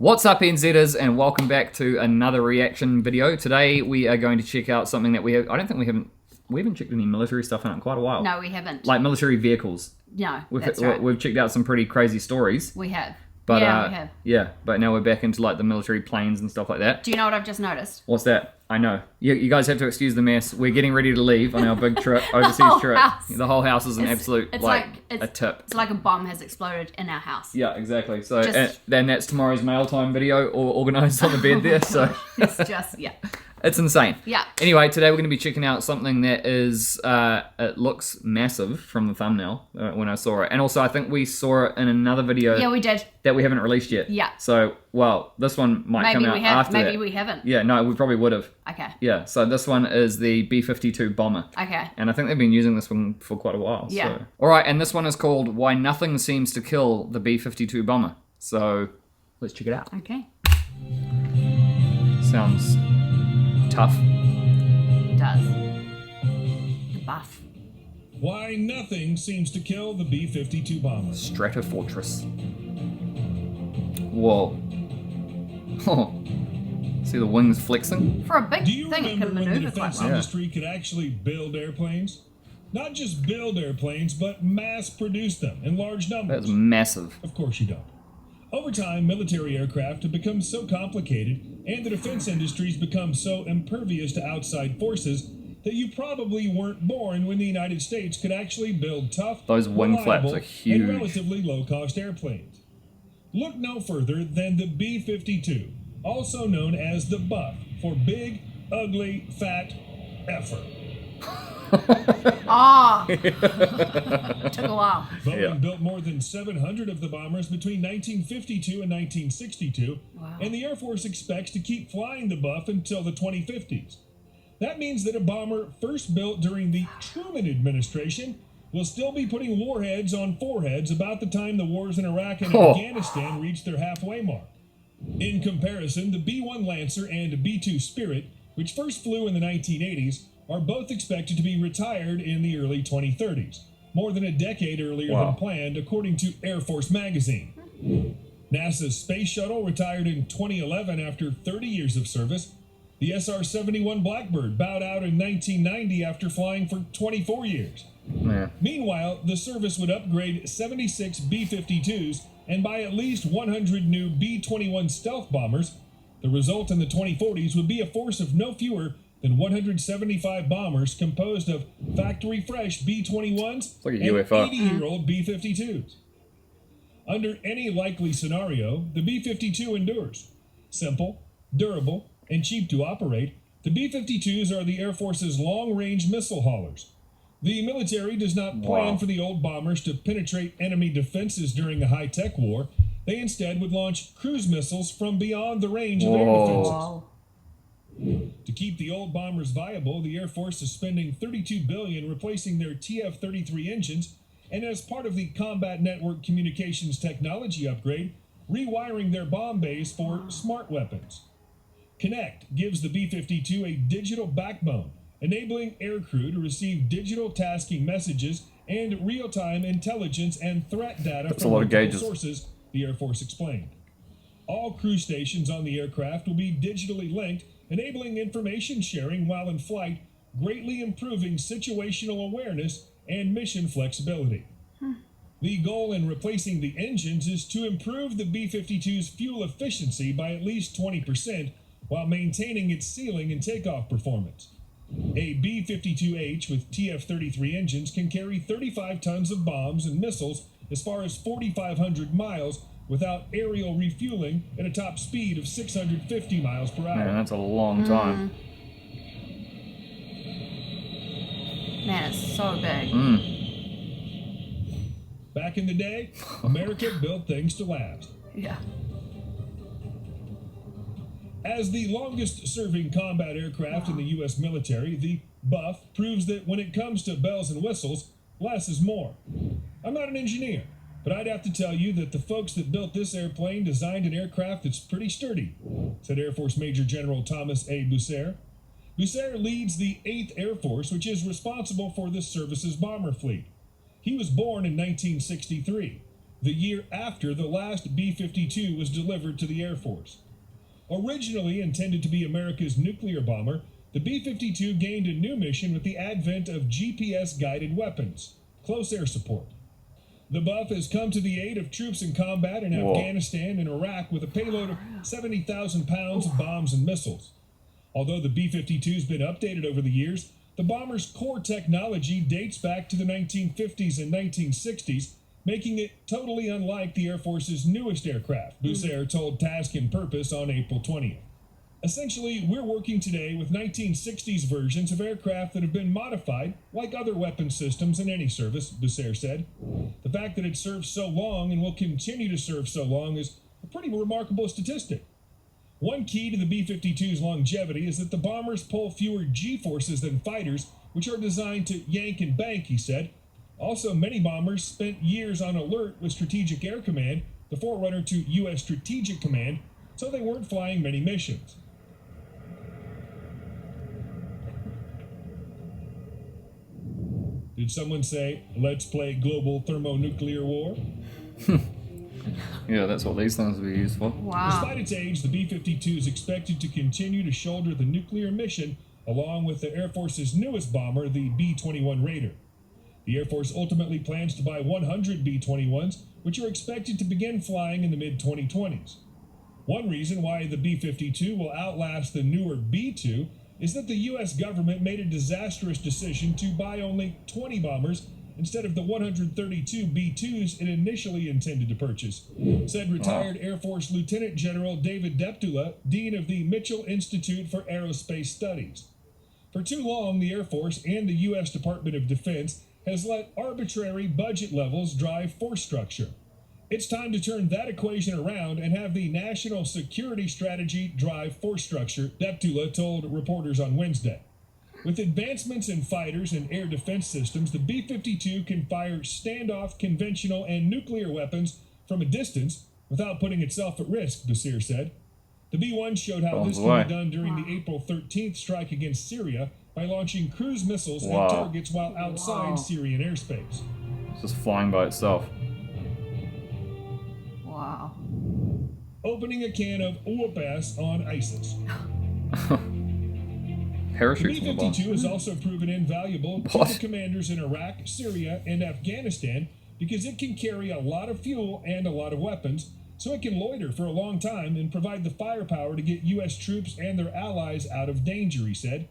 What's up, NZers, and welcome back to another reaction video. Today we are going to check out something that we haven't checked any military stuff in quite a while. No, we haven't. Like military vehicles. No, That's right. We've checked out some pretty crazy stories. We have. But, we have. Yeah, but now we're back into like the military planes and stuff like that. Do you know what I've just noticed? What's that? I know. You guys have to excuse the mess. We're getting ready to leave on our big trip, overseas trip. House. The whole house is an absolute, a tip. It's like a bomb has exploded in our house. Yeah, exactly. So then that's tomorrow's mail time video, all organised on the bed there. So it's just, yeah. It's insane. Yeah. Anyway, today we're going to be checking out something that is, it looks massive from the thumbnail when I saw it. And also I think we saw it in another video. Yeah, we did. That we haven't released yet. Yeah. So, well, this one might come out after that. Maybe we haven't. Yeah, no, we probably would have. Okay. Yeah, so this one is the B-52 bomber. Okay. And I think they've been using this one for quite a while. Yeah. So. All right, and this one is called Why Nothing Seems to Kill the B-52 Bomber. So, let's check it out. Okay. Sounds tough. It does. The buff. Why nothing seems to kill the B-52 bomber. Stratofortress. Whoa. Oh. See the wings flexing? For a big Do you thing, it remember can when the maneuver quite defense well. industry could actually build airplanes? Not just build airplanes, but mass produce them in large numbers. That's massive. Of course you don't. Over time, military aircraft have become so complicated, and the defense industry's become so impervious to outside forces, that you probably weren't born when the United States could actually build tough, those wing flaps reliable, are huge, and relatively low-cost airplanes. Look no further than the B-52, also known as the Buff, for big, ugly, fat effer. It took a while. Boeing built more than 700 of the bombers between 1952 and 1962, and the Air Force expects to keep flying the Buff until the 2050s. That means that a bomber first built during the Truman administration will still be putting warheads on foreheads about the time the wars in Iraq and Afghanistan reach their halfway mark. In comparison, the B-1 Lancer and B-2 Spirit, which first flew in the 1980s, are both expected to be retired in the early 2030s, more than a decade earlier than planned, according to Air Force magazine. NASA's space shuttle retired in 2011 after 30 years of service. The SR-71 Blackbird bowed out in 1990 after flying for 24 years. Meanwhile, the service would upgrade 76 B-52s and buy at least 100 new B-21 stealth bombers. The result in the 2040s would be a force of no fewer than 175 bombers composed of factory-fresh B-21s like a and UFO. 80-year-old B-52s. Under any likely scenario, the B-52 endures. Simple, durable, and cheap to operate, the B-52s are the Air Force's long-range missile haulers. The military does not plan for the old bombers to penetrate enemy defenses during a high-tech war. They instead would launch cruise missiles from beyond the range of air defenses. To keep the old bombers viable, the Air Force is spending $32 billion replacing their TF-33 engines, and as part of the Combat Network Communications Technology upgrade, rewiring their bomb bays for smart weapons. Connect gives the B-52 a digital backbone, enabling aircrew to receive digital tasking messages and real-time intelligence and threat data from multiple sources, the Air Force explained. All crew stations on the aircraft will be digitally linked, enabling information sharing while in flight, greatly improving situational awareness and mission flexibility. The goal in replacing the engines is to improve the B-52's fuel efficiency by at least 20% while maintaining its ceiling and takeoff performance. A B-52H with TF-33 engines can carry 35 tons of bombs and missiles as far as 4,500 miles without aerial refueling at a top speed of 650 miles per hour. Man, that's a long time. Man, it's so big. Back in the day, America built things to last. Yeah. As the longest-serving combat aircraft in the U.S. military, the Buff proves that when it comes to bells and whistles, less is more. I'm not an engineer, but I'd have to tell you that the folks that built this airplane designed an aircraft that's pretty sturdy, said Air Force Major General Thomas A. Bucer. Bucer leads the 8th Air Force, which is responsible for this service's bomber fleet. He was born in 1963. the year after the last B-52 was delivered to the Air Force. Originally intended to be America's nuclear bomber, the B-52 gained a new mission with the advent of GPS-guided weapons, close air support. The Buff has come to the aid of troops in combat in Afghanistan and Iraq with a payload of 70,000 pounds of bombs and missiles. Although the B-52's been updated over the years, the bomber's core technology dates back to the 1950s and 1960s, making it totally unlike the Air Force's newest aircraft, Bucer told Task and Purpose on April 20th. Essentially, we're working today with 1960s versions of aircraft that have been modified, like other weapon systems in any service, Bucer said. The fact that it served so long and will continue to serve so long is a pretty remarkable statistic. One key to the B-52's longevity is that the bombers pull fewer G-forces than fighters, which are designed to yank and bank, he said. Also, many bombers spent years on alert with Strategic Air Command, the forerunner to U.S. Strategic Command, so they weren't flying many missions. Did someone say, let's play global thermonuclear war? Yeah, that's what these things will be used for. Wow. Despite its age, the B-52 is expected to continue to shoulder the nuclear mission along with the Air Force's newest bomber, the B-21 Raider. The Air Force ultimately plans to buy 100 B-21s, which are expected to begin flying in the mid-2020s. One reason why the B-52 will outlast the newer B-2 is that the U.S. government made a disastrous decision to buy only 20 bombers instead of the 132 B-2s it initially intended to purchase, said retired Air Force Lieutenant General David Deptula, Dean of the Mitchell Institute for Aerospace Studies. For too long, the Air Force and the U.S. Department of Defense has let arbitrary budget levels drive force structure. It's time to turn that equation around and have the national security strategy drive force structure, Deptula told reporters on Wednesday. With advancements in fighters and air defense systems, the B-52 can fire standoff, conventional, and nuclear weapons from a distance without putting itself at risk, Bucer said. The B-1 showed how this can be done during the April 13th strike against Syria by launching cruise missiles at targets while outside Syrian airspace. It's just flying by itself. Wow. Opening a can of whoop-ass on ISIS. Parachutes The on the bomb. B-52 has also proven invaluable to the commanders in Iraq, Syria, and Afghanistan because it can carry a lot of fuel and a lot of weapons, so it can loiter for a long time and provide the firepower to get U.S. troops and their allies out of danger, he said.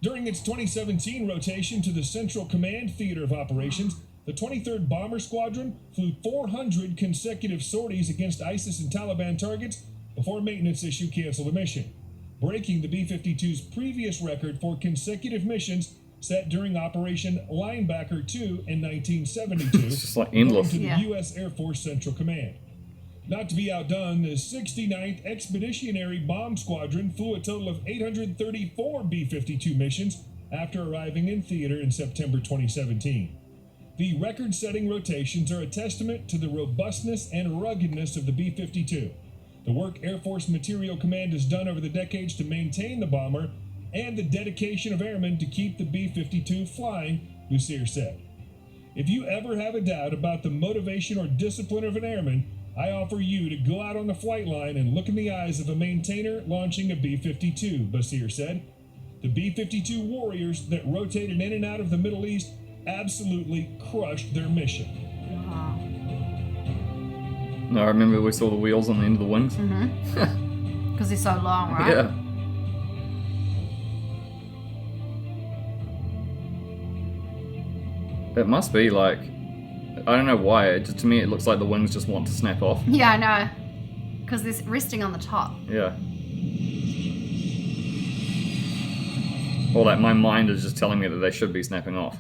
During its 2017 rotation to the Central Command Theater of Operations, the 23rd Bomber Squadron flew 400 consecutive sorties against ISIS and Taliban targets before a maintenance issue canceled the mission, breaking the B-52's previous record for consecutive missions set during Operation Linebacker 2 in 1972, It's just like endless. to the U.S. Air Force Central Command. Not to be outdone, the 69th Expeditionary Bomb Squadron flew a total of 834 B-52 missions after arriving in theater in September 2017. The record-setting rotations are a testament to the robustness and ruggedness of the B-52, the work Air Force Material Command has done over the decades to maintain the bomber, and the dedication of airmen to keep the B-52 flying, Bucer said. If you ever have a doubt about the motivation or discipline of an airman, I offer you to go out on the flight line and look in the eyes of a maintainer launching a B-52, Bucer said. The B-52 warriors that rotated in and out of the Middle East absolutely crushed their mission. Wow. No, I remember we saw the wheels on the end of the wings. Because they're so long, right? Yeah. It must be like, I don't know why, to me it looks like the wings just want to snap off. Yeah, I know. Because they're resting on the top. Yeah. Or like my mind is just telling me that they should be snapping off.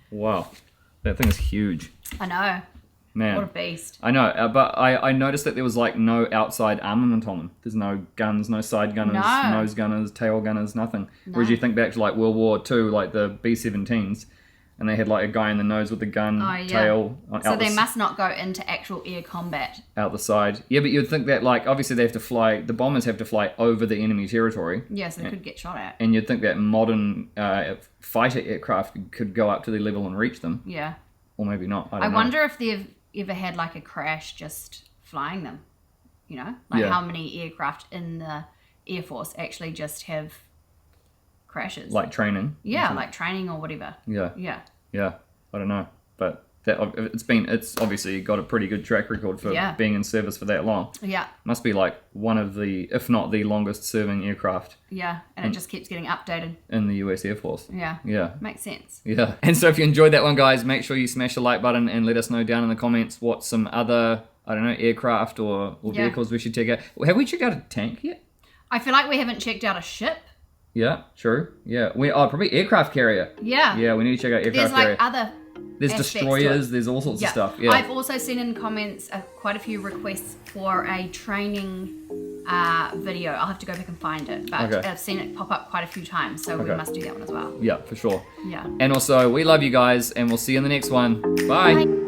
Wow. That thing is huge. I know. Man. What a beast. I know, but I noticed that there was like no outside armament on them. There's no guns, no side gunners, No. nose gunners, tail gunners, nothing. Whereas you think back to like World War II, like the B-17s, and they had like a guy in the nose with a gun, tail So out they must not go into actual air combat. out the side. Yeah, but you'd think that like obviously they have to fly. The bombers have to fly over the enemy territory. Yeah, so they could get shot at. And you'd think that modern fighter aircraft could go up to their level and reach them. Yeah. Or maybe not. I I don't know. wonder if they've ever had like a crash just flying them. You know, like Yeah. how many aircraft in the Air Force actually just have crashes. Like training. Yeah, like training or whatever. Yeah. Yeah. Yeah. I don't know. But it's obviously got a pretty good track record for Yeah. being in service for that long. Yeah. Must be like one of the, if not the longest serving aircraft Yeah. And it just keeps getting updated. in the US Air Force. Yeah. Yeah. Makes sense. Yeah. And so if you enjoyed that one, guys, make sure you smash the like button and let us know down in the comments what some other, I don't know, aircraft or Yeah. vehicles we should check out. Have we checked out a tank yet? I feel like we haven't checked out a ship. Yeah, true. Yeah. Probably aircraft carrier. Yeah. Yeah, we need to check out aircraft There's like carrier. other There's aspects to destroyers, it. there's all sorts of stuff. Yeah. I've also seen in comments quite a few requests for a training video. I'll have to go back and find it, but Okay. I've seen it pop up quite a few times, so we Okay. must do that one as well. Yeah, for sure. Yeah. And also, we love you guys, and we'll see you in the next one. Bye. Bye.